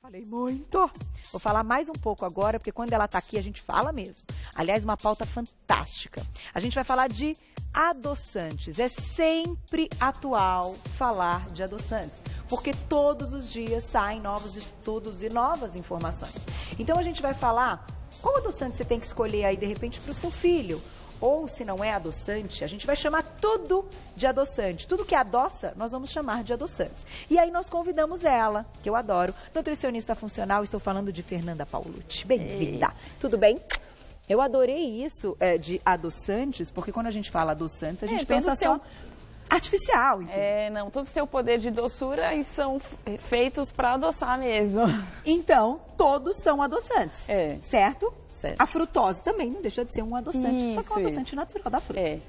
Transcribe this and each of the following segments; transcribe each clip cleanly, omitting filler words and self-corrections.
Falei muito. Vou falar mais um pouco agora, porque quando ela tá aqui a gente fala mesmo. Aliás, uma pauta fantástica. A gente vai falar de adoçantes. É sempre atual falar de adoçantes, porque todos os dias saem novos estudos e novas informações. Então a gente vai falar qual adoçante você tem que escolher aí de repente para o seu filho. Ou, se não é adoçante, a gente vai chamar tudo de adoçante. Tudo que adoça, nós vamos chamar de adoçantes. E aí nós convidamos ela, que eu adoro, nutricionista funcional, estou falando de Fernanda Paulucci. Bem-vinda. Tudo bem? Eu adorei isso de adoçantes, porque quando a gente fala adoçantes, a gente pensa só artificial. Enfim. Não, todo o seu poder de doçura e são feitos para adoçar mesmo. Então, todos são adoçantes, certo? A frutose também não deixa de ser um adoçante, só que é um adoçante natural da fruta.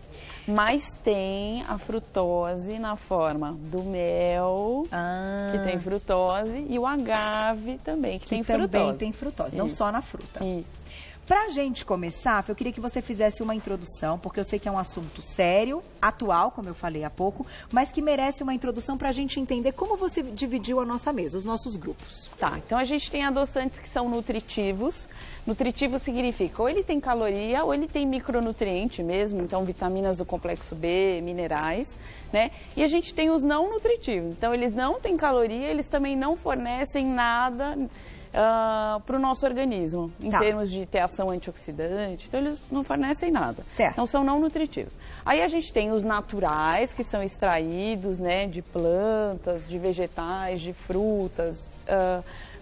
Mas tem a frutose na forma do mel, que tem frutose, e o agave também, que tem frutose. Também tem frutose, não só na fruta. Isso. Pra gente começar, eu queria que você fizesse uma introdução, porque eu sei que é um assunto sério, atual, como eu falei há pouco, mas que merece uma introdução pra gente entender como você dividiu a nossa mesa, os nossos grupos. Tá, então a gente tem adoçantes que são nutritivos. Nutritivo significa ou ele tem caloria ou ele tem micronutriente mesmo, então vitaminas do complexo B, minerais, né? E a gente tem os não nutritivos, então eles não têm caloria, eles também não fornecem nada para o nosso organismo, em termos de ter ação antioxidante, então eles não fornecem nada. Certo. Então são não nutritivos. Aí a gente tem os naturais, que são extraídos, né, de plantas, de vegetais, de frutas,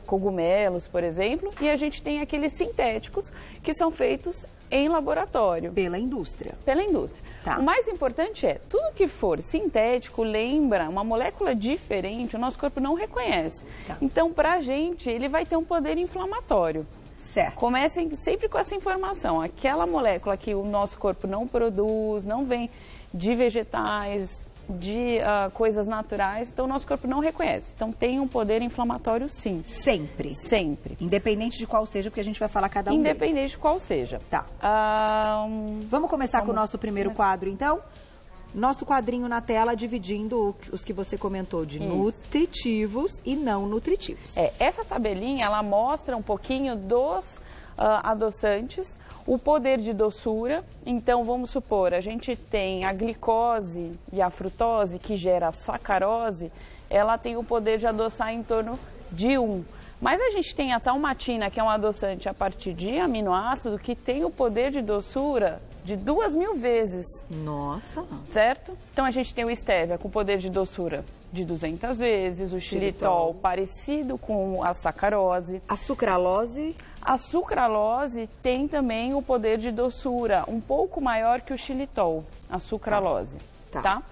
cogumelos, por exemplo, e a gente tem aqueles sintéticos que são feitos em laboratório. Pela indústria. Pela indústria. Tá. O mais importante é, tudo que for sintético lembra uma molécula diferente, o nosso corpo não reconhece. Tá. Então, pra gente, ele vai ter um poder inflamatório. Certo. Comecem sempre com essa informação. Aquela molécula que o nosso corpo não produz, não vem de vegetais, de coisas naturais, então o nosso corpo não reconhece. Então tem um poder inflamatório sim. Sempre? Sempre. Independente de qual seja, porque a gente vai falar cada um Independente deles. de qual seja. Tá. Vamos começar com o nosso primeiro quadro, então? Nosso quadrinho na tela dividindo os que você comentou de nutritivos e não nutritivos. Essa tabelinha, ela mostra um pouquinho dos adoçantes, o poder de doçura. Então, vamos supor, a gente tem a glicose e a frutose, que gera a sacarose, ela tem o poder de adoçar em torno de 1. Mas a gente tem a talmatina, que é um adoçante a partir de aminoácido, que tem o poder de doçura de 2.000 vezes. Nossa! Certo? Então, a gente tem o stevia com poder de doçura de 200 vezes, o xilitol parecido com a sacarose. A sucralose? A sucralose tem também o poder de doçura um pouco maior que o xilitol, a sucralose, tá?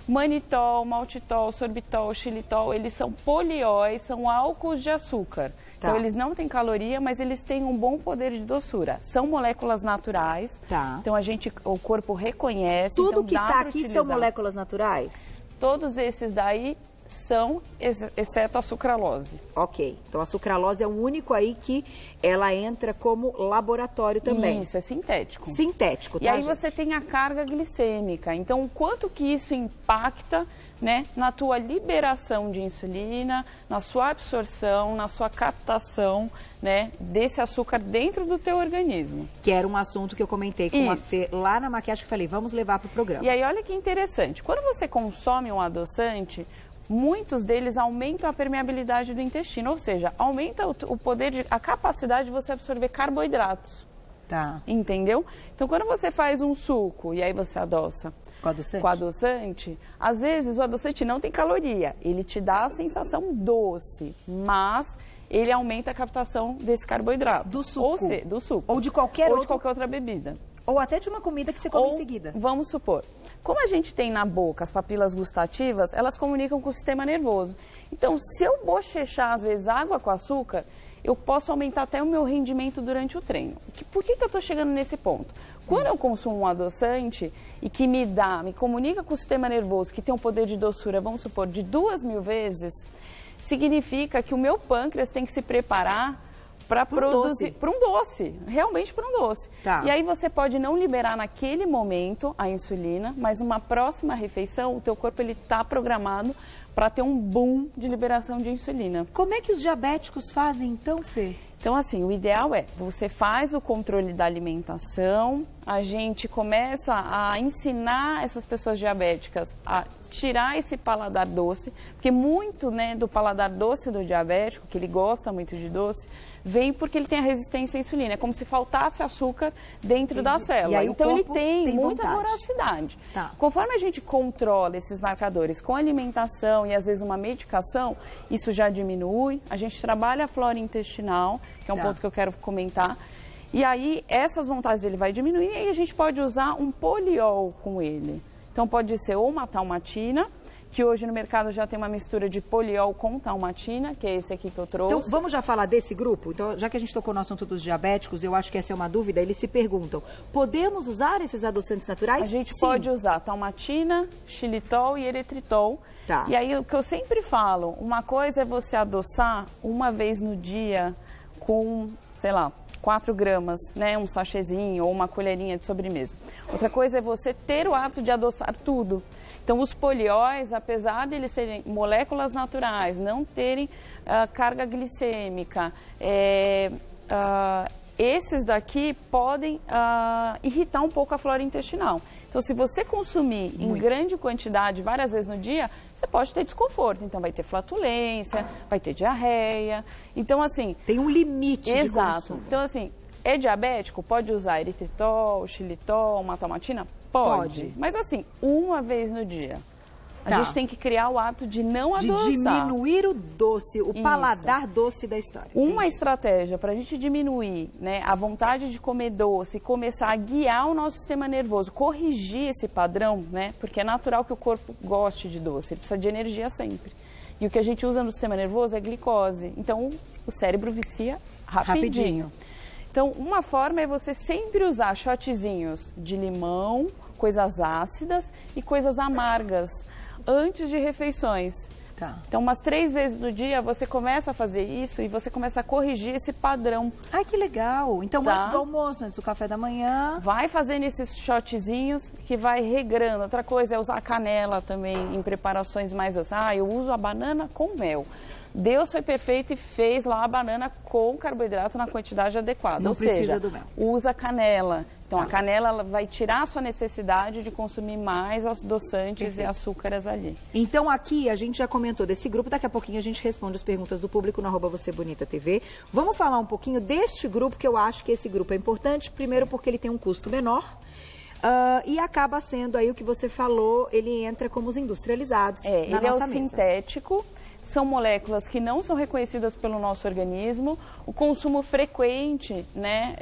Manitol, maltitol, sorbitol, xilitol, eles são polióis, são álcools de açúcar. Então, eles não têm caloria, mas eles têm um bom poder de doçura. São moléculas naturais, então o corpo reconhece. Tudo então que está aqui são moléculas naturais? Todos esses daí são, exceto a sucralose. Ok, então a sucralose é o único aí que ela entra como laboratório também. Isso, é sintético. Sintético, tá, E aí você tem a carga glicêmica, então o quanto que isso impacta, né, na tua liberação de insulina, na sua absorção, na sua captação, né, desse açúcar dentro do teu organismo. Que era um assunto que eu comentei com a Fê lá na maquiagem, que falei, vamos levar para o programa. E aí olha que interessante, quando você consome um adoçante, muitos deles aumentam a permeabilidade do intestino, ou seja, aumenta o poder, a capacidade de você absorver carboidratos. Tá. Entendeu? Então, quando você faz um suco e aí você adoça com adoçante, às vezes o adoçante não tem caloria, ele te dá a sensação doce, mas ele aumenta a captação desse carboidrato. Do suco? Do suco. Ou de qualquer outra bebida. Ou até de uma comida que você come em seguida. Vamos supor, como a gente tem na boca as papilas gustativas, elas comunicam com o sistema nervoso. Então, se eu bochechar, às vezes, água com açúcar, eu posso aumentar até o meu rendimento durante o treino. Por que eu estou chegando nesse ponto? Quando eu consumo um adoçante e que me comunica com o sistema nervoso, que tem um poder de doçura, vamos supor, de 2.000 vezes, significa que o meu pâncreas tem que se preparar para produzir para um doce, realmente para um doce. E aí você pode não liberar naquele momento a insulina, mas numa próxima refeição o teu corpo ele está programado para ter um boom de liberação de insulina. Como é que os diabéticos fazem então, Fê? Então, assim, o ideal é, você faz o controle da alimentação, a gente começa a ensinar essas pessoas diabéticas a tirar esse paladar doce, porque muito, né, do paladar doce do diabético, que ele gosta muito de doce, vem porque ele tem a resistência à insulina. É como se faltasse açúcar dentro da célula. Então, ele tem muita voracidade. Tá. Conforme a gente controla esses marcadores com alimentação e, às vezes, uma medicação, isso já diminui. A gente trabalha a flora intestinal, que é um ponto que eu quero comentar. E aí, essas vontades dele vai diminuir e aí a gente pode usar um poliol com ele. Então, pode ser ou uma talmatina, que hoje no mercado já tem uma mistura de poliol com talmatina, que é esse aqui que eu trouxe. Então, vamos já falar desse grupo? Então, já que a gente tocou no assunto dos diabéticos, eu acho que essa é uma dúvida, eles se perguntam, podemos usar esses adoçantes naturais? A gente Sim. pode usar talmatina, xilitol e eritritol. Tá. E aí, o que eu sempre falo, uma coisa é você adoçar uma vez no dia com, sei lá, 4 gramas, né, um sachêzinho ou uma colherinha de sobremesa. Outra coisa é você ter o hábito de adoçar tudo. Então, os polióis, apesar de eles serem moléculas naturais, não terem carga glicêmica, esses daqui podem irritar um pouco a flora intestinal. Então, se você consumir em grande quantidade, várias vezes no dia, você pode ter desconforto. Então, vai ter flatulência, vai ter diarreia. Então, assim... Tem um limite de consumo. Exato. Então, assim, é diabético? Pode usar eritritol, xilitol, uma talmatina? Pode. Mas assim, uma vez no dia. A gente tem que criar o hábito de não adoçar. De diminuir o doce, o paladar doce da história. Uma estratégia para a gente diminuir, né, a vontade de comer doce e começar a guiar o nosso sistema nervoso, corrigir esse padrão, né, porque é natural que o corpo goste de doce, ele precisa de energia sempre. E o que a gente usa no sistema nervoso é glicose. Então, o cérebro vicia rapidinho. Então, uma forma é você sempre usar shotzinhos de limão, coisas ácidas e coisas amargas antes de refeições. Tá. Então, umas 3 vezes no dia você começa a fazer isso e você começa a corrigir esse padrão. Ai, que legal. Então, antes do almoço, antes do café da manhã... Vai fazendo esses shotzinhos que vai regrando. Outra coisa é usar canela também em preparações mais... eu uso a banana com mel. Deus foi perfeito e fez lá a banana com carboidrato na quantidade adequada. Não precisa do mel. Usa canela. Então, a canela ela vai tirar a sua necessidade de consumir mais adoçantes e açúcares ali. Então, aqui a gente já comentou desse grupo. Daqui a pouquinho a gente responde as perguntas do público no @VocêBonitaTV. Vamos falar um pouquinho deste grupo, que eu acho que esse grupo é importante. Primeiro porque ele tem um custo menor. E acaba sendo aí o que você falou, ele entra como os industrializados na ele nossa é o mesa. sintético. São moléculas que não são reconhecidas pelo nosso organismo. O consumo frequente, né,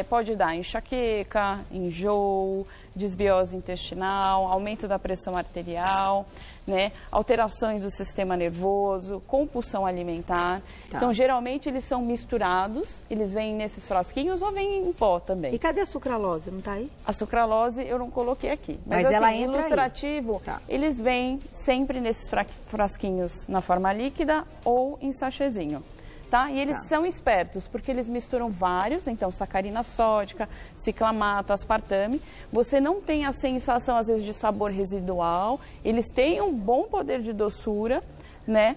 pode dar enxaqueca, enjoo, desbiose intestinal, aumento da pressão arterial, né, alterações do sistema nervoso, compulsão alimentar. Tá. Então, geralmente, eles são misturados, eles vêm nesses frasquinhos ou vêm em pó também. E cadê a sucralose? Não tá aí? A sucralose eu não coloquei aqui. Mas assim, ela entra ilustrativo, aí. Tá. Eles vêm sempre nesses frasquinhos na forma líquida ou em sachêzinho. Tá? E eles são espertos, porque eles misturam vários, então sacarina sódica, ciclamato, aspartame. Você não tem a sensação, às vezes, de sabor residual. Eles têm um bom poder de doçura, né?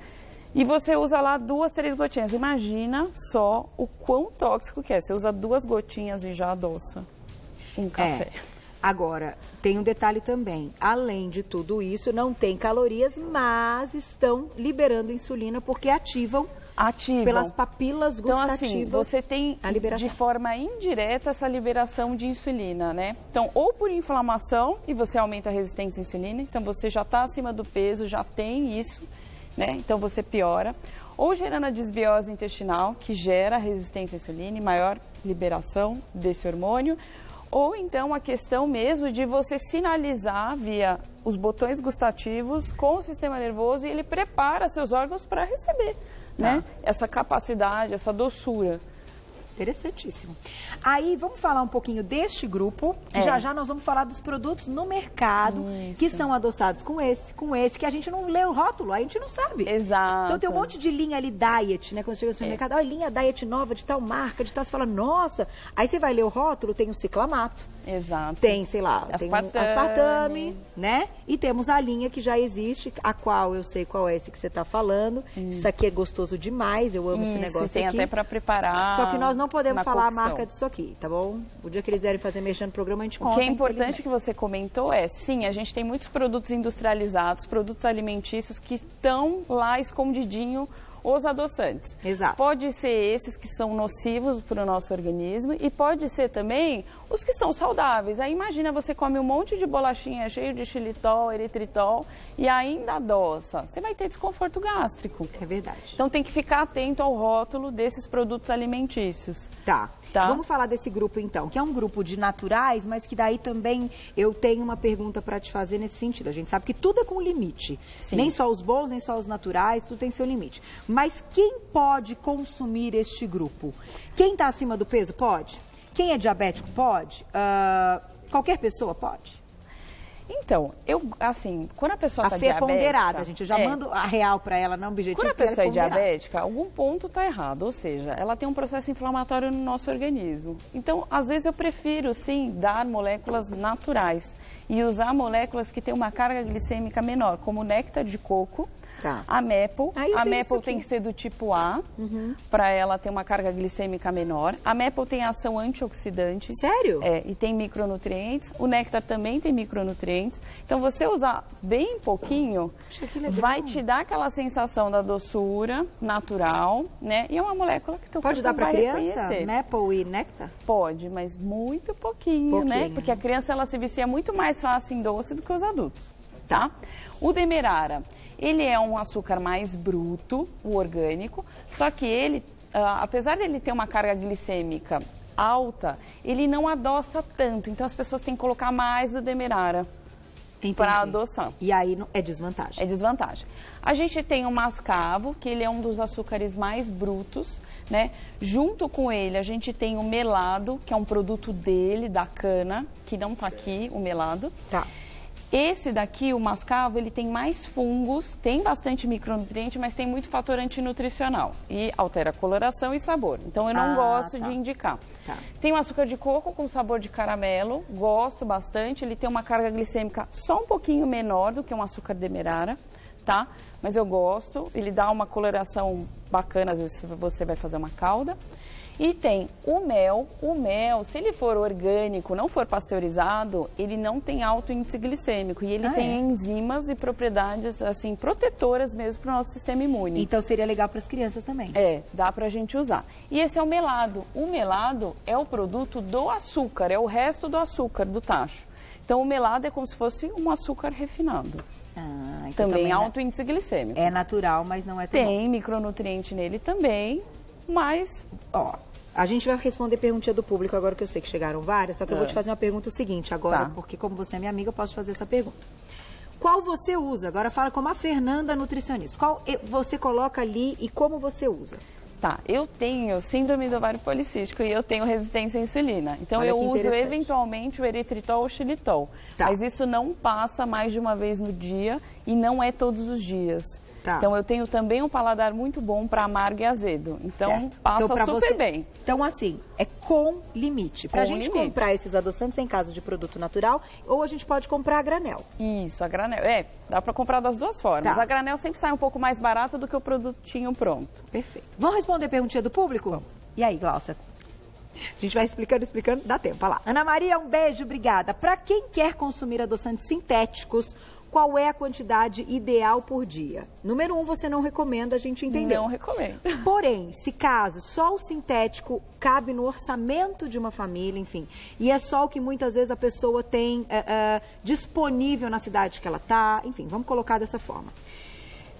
E você usa lá 2, 3 gotinhas. Imagina só o quão tóxico que é. Você usa 2 gotinhas e já adoça um café. Agora, tem um detalhe também. Além de tudo isso, não tem calorias, mas estão liberando insulina porque ativam pelas papilas gustativas. Então, assim, você tem a liberação. de forma indireta essa liberação de insulina, né? Então, ou por inflamação, e você aumenta a resistência à insulina, então você já está acima do peso, já tem isso, né? Então você piora. Ou gerando a desbiose intestinal, que gera resistência à insulina e maior liberação desse hormônio. Ou então a questão mesmo de você sinalizar via os botões gustativos com o sistema nervoso e ele prepara seus órgãos para receber, né? Essa capacidade, essa doçura. Interessantíssimo. Aí, vamos falar um pouquinho deste grupo. E já nós vamos falar dos produtos no mercado que são adoçados com esse, que a gente não lê o rótulo, a gente não sabe. Exato. Então tem um monte de linha ali diet, né? Quando chega no supermercado, olha, linha diet nova de tal marca, de tal, você fala, nossa. Aí você vai ler o rótulo, tem o ciclamato. Exato. Tem, sei lá, tem um aspartame, né? E temos a linha que já existe, a qual eu sei qual é esse que você está falando. Isso aqui é gostoso demais, eu amo esse negócio tem aqui. Até para preparar. Só que nós não podemos falar cocção. a marca disso aqui, tá bom? O dia que eles vierem fazer mexendo no programa, a gente conta. O que é importante que você comentou sim, a gente tem muitos produtos industrializados, produtos alimentícios que estão lá escondidinho os adoçantes. Exato. Pode ser esses que são nocivos para o nosso organismo e pode ser também os que são saudáveis. Aí imagina, você come um monte de bolachinha cheio de xilitol, eritritol e ainda adoça. Você vai ter desconforto gástrico. É verdade. Então tem que ficar atento ao rótulo desses produtos alimentícios. Tá. Vamos falar desse grupo então, que é um grupo de naturais, mas que daí também eu tenho uma pergunta para te fazer nesse sentido. A gente sabe que tudo é com limite. Sim. Nem só os bons, nem só os naturais, tudo tem seu limite. Mas quem pode consumir este grupo? Quem está acima do peso pode? Quem é diabético pode? Qualquer pessoa pode? Então, quando a pessoa está diabética... A fé é ponderada, gente. Eu já mando a real para ela, não objetivo. Quando a pessoa é diabética, algum ponto está errado. Ou seja, ela tem um processo inflamatório no nosso organismo. Então, às vezes eu prefiro, sim, dar moléculas naturais e usar moléculas que têm uma carga glicêmica menor, como o néctar de coco, a Maple. A Maple tem que ser do tipo A, para ela ter uma carga glicêmica menor. A Maple tem ação antioxidante. Sério? E tem micronutrientes. O néctar também tem micronutrientes. Então, você usar bem pouquinho, vai te dar aquela sensação da doçura natural, né? E é uma molécula que tu pode dar para criança? Maple e néctar? Pode, mas muito pouquinho, né? Porque a criança, ela se vicia muito mais fácil em doce do que os adultos, tá? O Demerara, ele é um açúcar mais bruto, o orgânico, só que ele, apesar de ele ter uma carga glicêmica alta, ele não adoça tanto, então as pessoas têm que colocar mais do Demerara para adoçar. E aí é desvantagem? É desvantagem. A gente tem o mascavo, que ele é um dos açúcares mais brutos, né? Junto com ele, a gente tem o melado, que é um produto dele, da cana, que não tá aqui, o melado. Tá. Esse daqui, o mascavo, ele tem mais fungos, tem bastante micronutriente, mas tem muito fator antinutricional e altera a coloração e sabor. Então, eu não gosto de indicar. Tá. Tem o açúcar de coco com sabor de caramelo, gosto bastante. Ele tem uma carga glicêmica só um pouquinho menor do que um açúcar demerara, tá? Mas eu gosto, ele dá uma coloração bacana, às vezes você vai fazer uma calda. E tem o mel, se ele for orgânico, não for pasteurizado, ele não tem alto índice glicêmico e ele tem enzimas e propriedades, assim, protetoras mesmo para o nosso sistema imune. Então seria legal para as crianças também. Dá pra gente usar. E esse é o melado. O melado é o produto do açúcar, é o resto do açúcar, do tacho. Então o melado é como se fosse um açúcar refinado. Então também alto índice glicêmico. É natural, mas não é tão Tem micronutriente nele também. Mas, a gente vai responder perguntinha do público agora, que eu sei que chegaram várias, só que eu vou te fazer uma pergunta seguinte agora, porque como você é minha amiga, eu posso te fazer essa pergunta. Qual você usa? Agora fala como a Fernanda, nutricionista. Qual você coloca ali e como você usa? Tá, eu tenho síndrome do ovário policístico e eu tenho resistência à insulina. Então eu uso eventualmente o eritritol ou o xilitol. Mas isso não passa mais de uma vez no dia e não é todos os dias. Então eu tenho também um paladar muito bom para amargo e azedo. Então passa super bem. Então assim, é com limite. Para a gente comprar esses adoçantes em casa de produto natural, ou a gente pode comprar a granel. Isso, a granel. Dá para comprar das duas formas. A granel sempre sai um pouco mais barato do que o produtinho pronto. Perfeito. Vamos responder a perguntinha do público? Vamos. E aí, Glaucia? A gente vai explicando, dá tempo. Vai lá. Ana Maria, um beijo, obrigada. Para quem quer consumir adoçantes sintéticos, qual é a quantidade ideal por dia? Número 1, você não recomenda, a gente entendeu. Não recomendo. Porém, se caso só o sintético cabe no orçamento de uma família, enfim, e é só o que muitas vezes a pessoa tem disponível na cidade que ela está, enfim, vamos colocar dessa forma.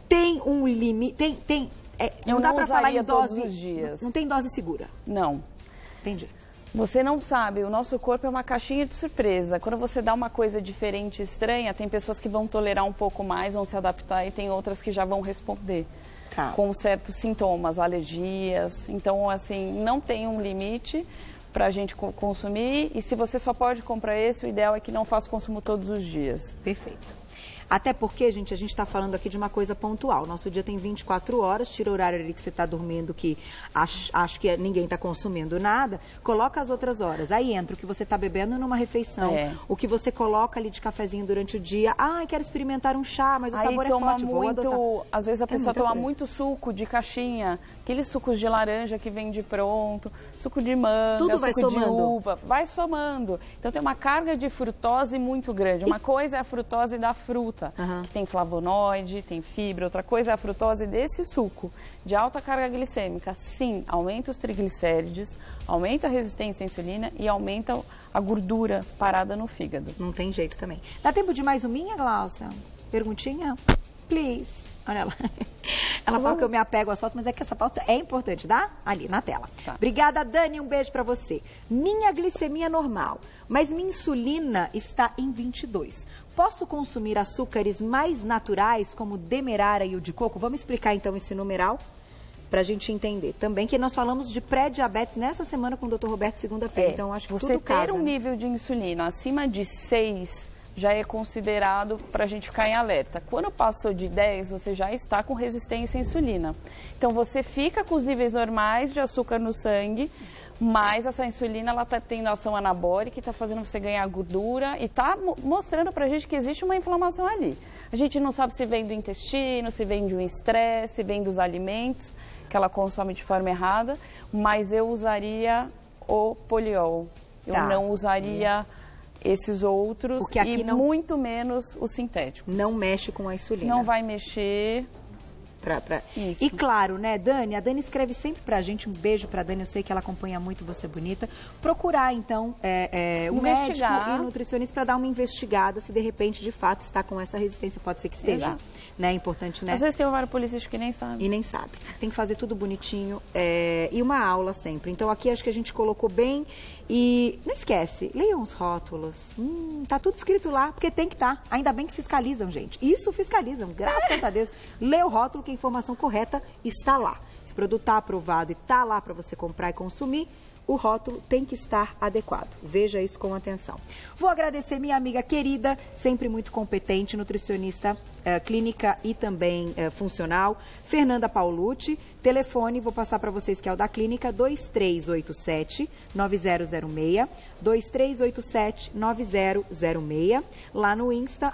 Tem um limite, não dá para falar em dose, todos os dias. Não tem dose segura. Não. Entendi. Você não sabe, o nosso corpo é uma caixinha de surpresa. Quando você dá uma coisa diferente, estranha, tem pessoas que vão tolerar um pouco mais, vão se adaptar e tem outras que já vão responder. com certos sintomas, alergias. Então, assim, não tem um limite para a gente consumir. E se você só pode comprar esse, o ideal é que não faça consumo todos os dias. Perfeito. Até porque, gente, a gente está falando aqui de uma coisa pontual. Nosso dia tem 24 horas, tira o horário ali que você está dormindo, que acho que ninguém está consumindo nada, coloca as outras horas. Aí entra o que você está bebendo numa refeição, o que você coloca ali de cafezinho durante o dia. Ah, quero experimentar um chá, mas o sabor é forte, vou adoçar. Às vezes a pessoa toma muito suco de caixinha, aqueles sucos de laranja que vem de pronto, suco de manga, tudo vai suco somando. de uva, vai somando. Então tem uma carga de frutose muito grande. Uma coisa é a frutose da fruta, que tem flavonoide, tem fibra. Outra coisa é a frutose desse suco, de alta carga glicêmica. Sim, aumenta os triglicérides, aumenta a resistência à insulina e aumenta a gordura parada no fígado. Não tem jeito também. Dá tempo de mais uma, Glaucia? Perguntinha? Please. Olha lá. Ela fala que eu me apego às fotos, mas é que essa pauta é importante, dá? Ali, na tela. Tá. Obrigada, Dani. Um beijo pra você. Minha glicemia é normal, mas minha insulina está em 22. Posso consumir açúcares mais naturais, como demerara e o de coco? Vamos explicar, então, esse numeral para a gente entender. Também que nós falamos de pré-diabetes nessa semana com o Dr. Roberto, segunda-feira. Então, acho que tudo casa. Você ter um nível de insulina acima de 6 já é considerado para a gente ficar em alerta. Quando passou de 10, você já está com resistência à insulina. Então, você fica com os níveis normais de açúcar no sangue, mas essa insulina, ela está tendo ação anabólica, está fazendo você ganhar gordura e está mostrando para a gente que existe uma inflamação ali. A gente não sabe se vem do intestino, se vem de um estresse, se vem dos alimentos que ela consome de forma errada, mas eu usaria o poliol. Eu não usaria esses outros e muito menos o sintético. Não mexe com a insulina. Não vai mexer. E claro, né, Dani? A Dani escreve sempre pra gente, um beijo pra Dani, eu sei que ela acompanha muito Você Bonita. Procurar, então, um médico e nutricionista para dar uma investigada se de repente, de fato, está com essa resistência. Pode ser que esteja. Exato. Né? É importante, né? Às vezes tem ovário policístico que nem sabe. E nem sabe. Tem que fazer tudo bonitinho e uma aula sempre. Então, aqui acho que a gente colocou bem. E não esquece, leiam os rótulos. Tá tudo escrito lá, porque tem que estar. Ainda bem que fiscalizam, gente. Isso fiscalizam, graças a Deus. Lê o rótulo, que a informação correta está lá. Se o produto está aprovado e está lá para você comprar e consumir, o rótulo tem que estar adequado. Veja isso com atenção. Vou agradecer minha amiga querida, sempre muito competente, nutricionista clínica e também funcional, Fernanda Paulucci. Telefone, vou passar para vocês que é o da clínica, 2387-9006, 2387-9006. Lá no Insta,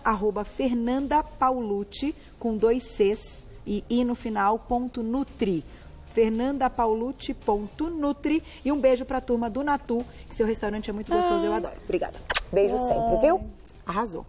@Fernanda Paulucci, com 2 Cs e no final, .nutri. fernandapaulucci.nutri. E um beijo pra turma do Natu, que seu restaurante é muito gostoso, eu adoro. Obrigada. Beijo sempre, viu? Arrasou.